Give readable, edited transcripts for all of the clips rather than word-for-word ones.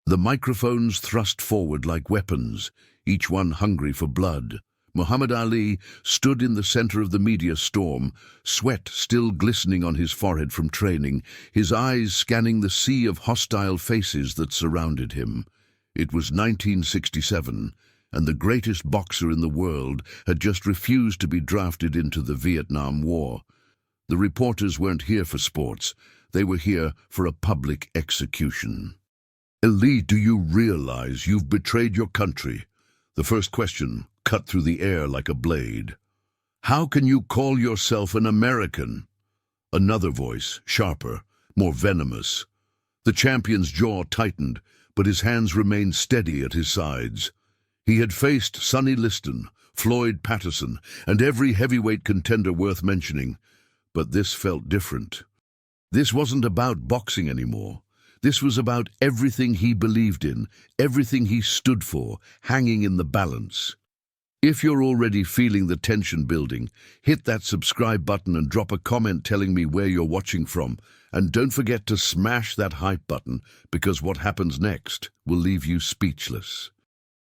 The microphones thrust forward like weapons, each one hungry for blood. Muhammad Ali stood in the center of the media storm, sweat still glistening on his forehead from training, his eyes scanning the sea of hostile faces that surrounded him. It was 1967, and the greatest boxer in the world had just refused to be drafted into the Vietnam War. The reporters weren't here for sports. They were here for a public execution. Ali, do you realize you've betrayed your country? The first question cut through the air like a blade. How can you call yourself an American? Another voice, sharper, more venomous. The champion's jaw tightened, but his hands remained steady at his sides. He had faced Sonny Liston, Floyd Patterson, and every heavyweight contender worth mentioning, but this felt different. This wasn't about boxing anymore. This was about everything he believed in, everything he stood for, hanging in the balance. If you're already feeling the tension building, hit that subscribe button and drop a comment telling me where you're watching from. And don't forget to smash that hype button, because what happens next will leave you speechless.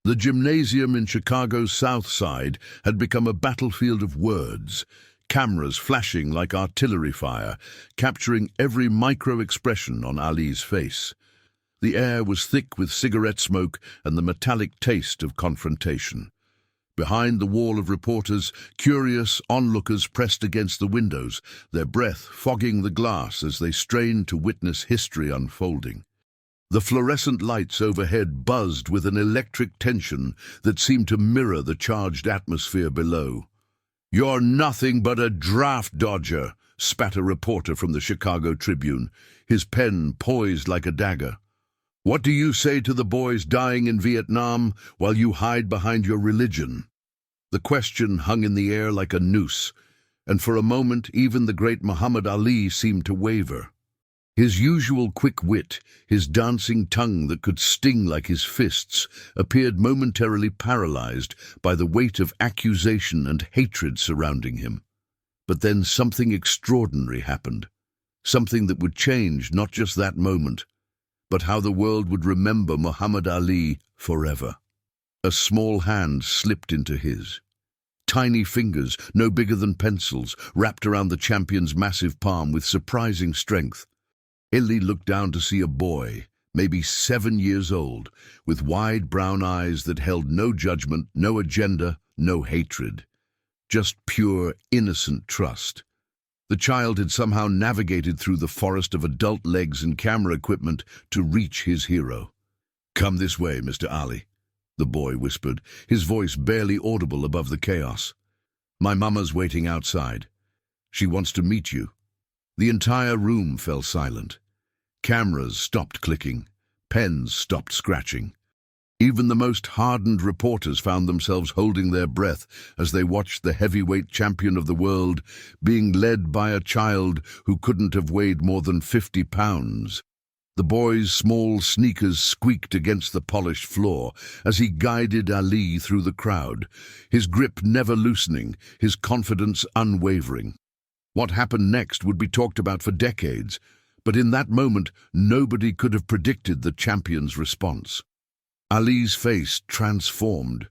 The gymnasium in Chicago's South Side had become a battlefield of words, cameras flashing like artillery fire, capturing every micro-expression on Ali's face. The air was thick with cigarette smoke and the metallic taste of confrontation. Behind the wall of reporters, curious onlookers pressed against the windows, their breath fogging the glass as they strained to witness history unfolding. The fluorescent lights overhead buzzed with an electric tension that seemed to mirror the charged atmosphere below. "You're nothing but a draft dodger," spat a reporter from the Chicago Tribune, his pen poised like a dagger. "What do you say to the boys dying in Vietnam while you hide behind your religion?" The question hung in the air like a noose, and for a moment even the great Muhammad Ali seemed to waver. His usual quick wit, his dancing tongue that could sting like his fists, appeared momentarily paralyzed by the weight of accusation and hatred surrounding him. But then something extraordinary happened, something that would change not just that moment, but how the world would remember Muhammad Ali forever. A small hand slipped into his. Tiny fingers, no bigger than pencils, wrapped around the champion's massive palm with surprising strength. Ali looked down to see a boy, maybe 7 years old, with wide brown eyes that held no judgment, no agenda, no hatred. Just pure, innocent trust. The child had somehow navigated through the forest of adult legs and camera equipment to reach his hero. "Come this way, Mr. Ali," the boy whispered, his voice barely audible above the chaos. "My mama's waiting outside. She wants to meet you." The entire room fell silent. Cameras stopped clicking. Pens stopped scratching. Even the most hardened reporters found themselves holding their breath as they watched the heavyweight champion of the world being led by a child who couldn't have weighed more than 50 pounds. The boy's small sneakers squeaked against the polished floor as he guided Ali through the crowd, his grip never loosening, his confidence unwavering. What happened next would be talked about for decades, but in that moment nobody could have predicted the champion's response. Ali's face transformed.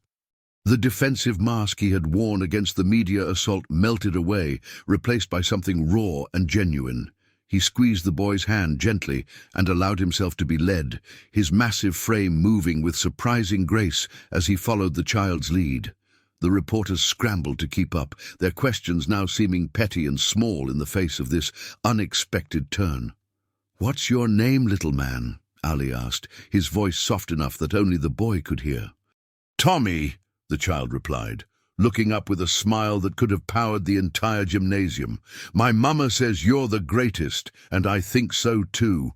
The defensive mask he had worn against the media assault melted away, replaced by something raw and genuine. He squeezed the boy's hand gently and allowed himself to be led, his massive frame moving with surprising grace as he followed the child's lead. The reporters scrambled to keep up, their questions now seeming petty and small in the face of this unexpected turn. "What's your name, little man?" Ali asked, his voice soft enough that only the boy could hear. "Tommy," the child replied, looking up with a smile that could have powered the entire gymnasium. "My mama says you're the greatest, and I think so too."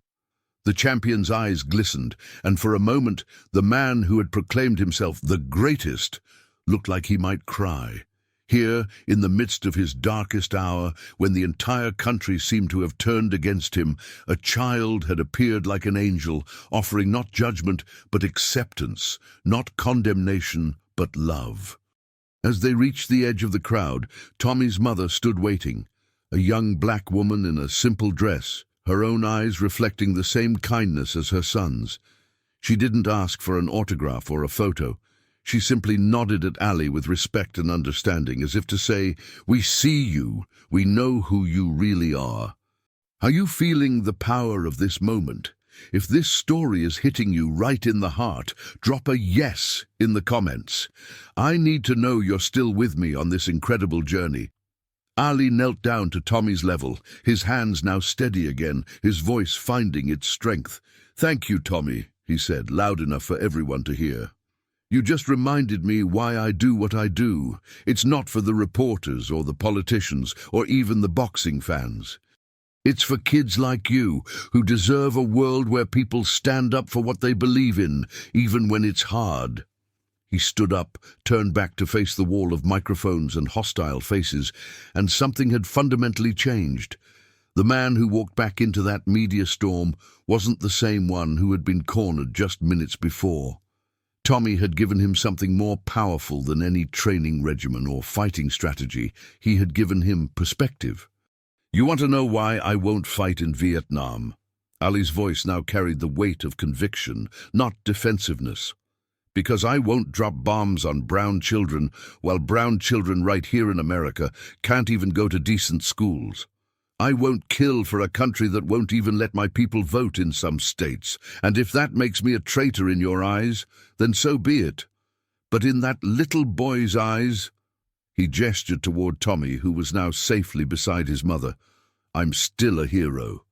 The champion's eyes glistened, and for a moment the man who had proclaimed himself the greatest looked like he might cry. Here, in the midst of his darkest hour, when the entire country seemed to have turned against him, a child had appeared like an angel, offering not judgment but acceptance, not condemnation but love. As they reached the edge of the crowd, Tommy's mother stood waiting, a young black woman in a simple dress, her own eyes reflecting the same kindness as her son's. She didn't ask for an autograph or a photo. She simply nodded at Ali with respect and understanding, as if to say, "We see you. We know who you really are." Are you feeling the power of this moment? If this story is hitting you right in the heart, drop a yes in the comments. I need to know you're still with me on this incredible journey. Ali knelt down to Tommy's level, his hands now steady again, his voice finding its strength. "Thank you, Tommy," he said, loud enough for everyone to hear. "You just reminded me why I do what I do. It's not for the reporters or the politicians or even the boxing fans. It's for kids like you, who deserve a world where people stand up for what they believe in, even when it's hard." He stood up, turned back to face the wall of microphones and hostile faces, and something had fundamentally changed. The man who walked back into that media storm wasn't the same one who had been cornered just minutes before. Tommy had given him something more powerful than any training regimen or fighting strategy. He had given him perspective. "You want to know why I won't fight in Vietnam?" Ali's voice now carried the weight of conviction, not defensiveness. "Because I won't drop bombs on brown children, while brown children right here in America can't even go to decent schools. I won't kill for a country that won't even let my people vote in some states, and if that makes me a traitor in your eyes, then so be it. But in that little boy's eyes—" He gestured toward Tommy, who was now safely beside his mother. "I'm still a hero.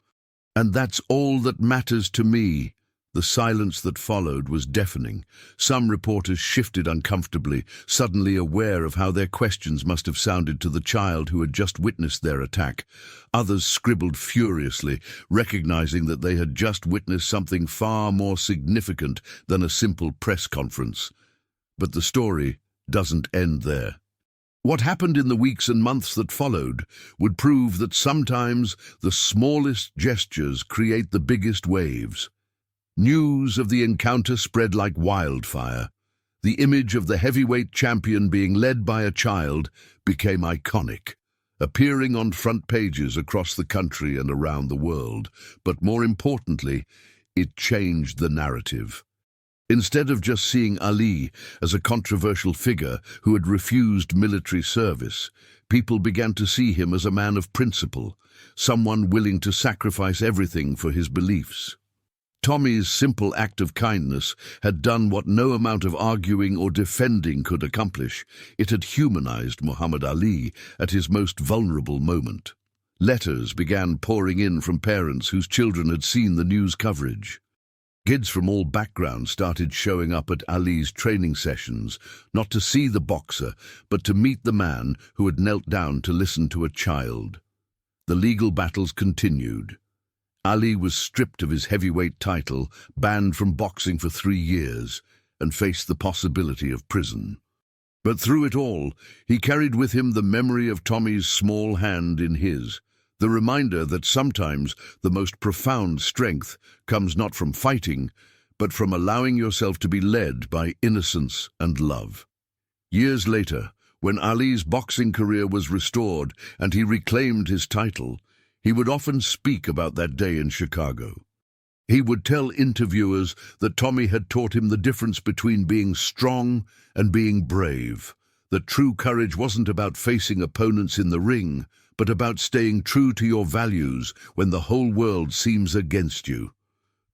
And that's all that matters to me." The silence that followed was deafening. Some reporters shifted uncomfortably, suddenly aware of how their questions must have sounded to the child who had just witnessed their attack. Others scribbled furiously, recognizing that they had just witnessed something far more significant than a simple press conference. But the story doesn't end there. What happened in the weeks and months that followed would prove that sometimes the smallest gestures create the biggest waves. News of the encounter spread like wildfire. The image of the heavyweight champion being led by a child became iconic, appearing on front pages across the country and around the world. But more importantly, it changed the narrative. Instead of just seeing Ali as a controversial figure who had refused military service, people began to see him as a man of principle, someone willing to sacrifice everything for his beliefs. Tommy's simple act of kindness had done what no amount of arguing or defending could accomplish. It had humanized Muhammad Ali at his most vulnerable moment. Letters began pouring in from parents whose children had seen the news coverage. Kids from all backgrounds started showing up at Ali's training sessions, not to see the boxer, but to meet the man who had knelt down to listen to a child. The legal battles continued. Ali was stripped of his heavyweight title, banned from boxing for 3 years, and faced the possibility of prison. But through it all, he carried with him the memory of Tommy's small hand in his, the reminder that sometimes the most profound strength comes not from fighting, but from allowing yourself to be led by innocence and love. Years later, when Ali's boxing career was restored and he reclaimed his title, he would often speak about that day in Chicago. He would tell interviewers that Tommy had taught him the difference between being strong and being brave, that true courage wasn't about facing opponents in the ring, but about staying true to your values when the whole world seems against you.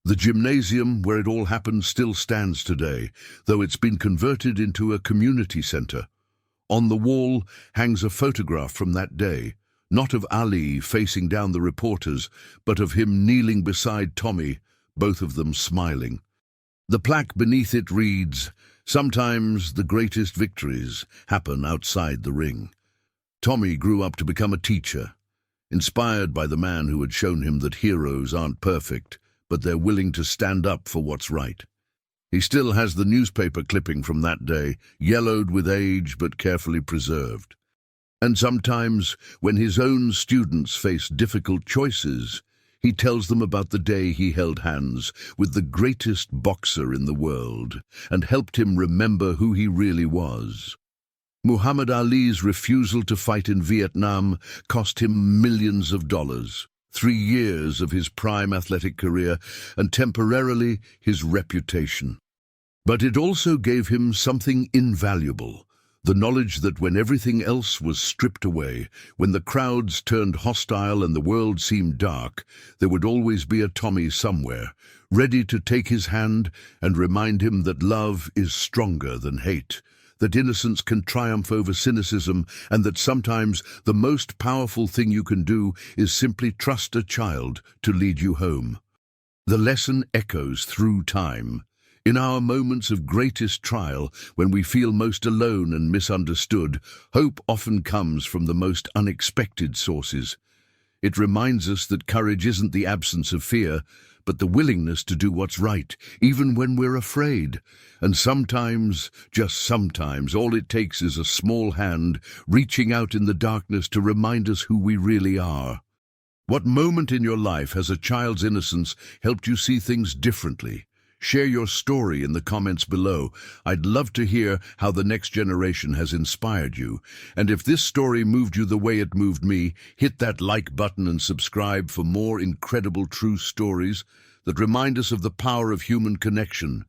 The gymnasium where it all happened still stands today, though it's been converted into a community center. On the wall hangs a photograph from that day, not of Ali facing down the reporters, but of him kneeling beside Tommy, both of them smiling. The plaque beneath it reads, "Sometimes the greatest victories happen outside the ring." Tommy grew up to become a teacher, inspired by the man who had shown him that heroes aren't perfect, but they're willing to stand up for what's right. He still has the newspaper clipping from that day, yellowed with age but carefully preserved. And sometimes, when his own students face difficult choices, he tells them about the day he held hands with the greatest boxer in the world and helped him remember who he really was. Muhammad Ali's refusal to fight in Vietnam cost him millions of dollars. 3 years of his prime athletic career, and temporarily his reputation. But it also gave him something invaluable, the knowledge that when everything else was stripped away, when the crowds turned hostile and the world seemed dark, there would always be a Tommy somewhere, ready to take his hand and remind him that love is stronger than hate, that innocence can triumph over cynicism, and that sometimes the most powerful thing you can do is simply trust a child to lead you home. The lesson echoes through time. In our moments of greatest trial, when we feel most alone and misunderstood, hope often comes from the most unexpected sources. It reminds us that courage isn't the absence of fear, but the willingness to do what's right, even when we're afraid. And sometimes, just sometimes, all it takes is a small hand reaching out in the darkness to remind us who we really are. What moment in your life has a child's innocence helped you see things differently? Share your story in the comments below. I'd love to hear how the next generation has inspired you. And if this story moved you the way it moved me, hit that like button and subscribe for more incredible true stories that remind us of the power of human connection.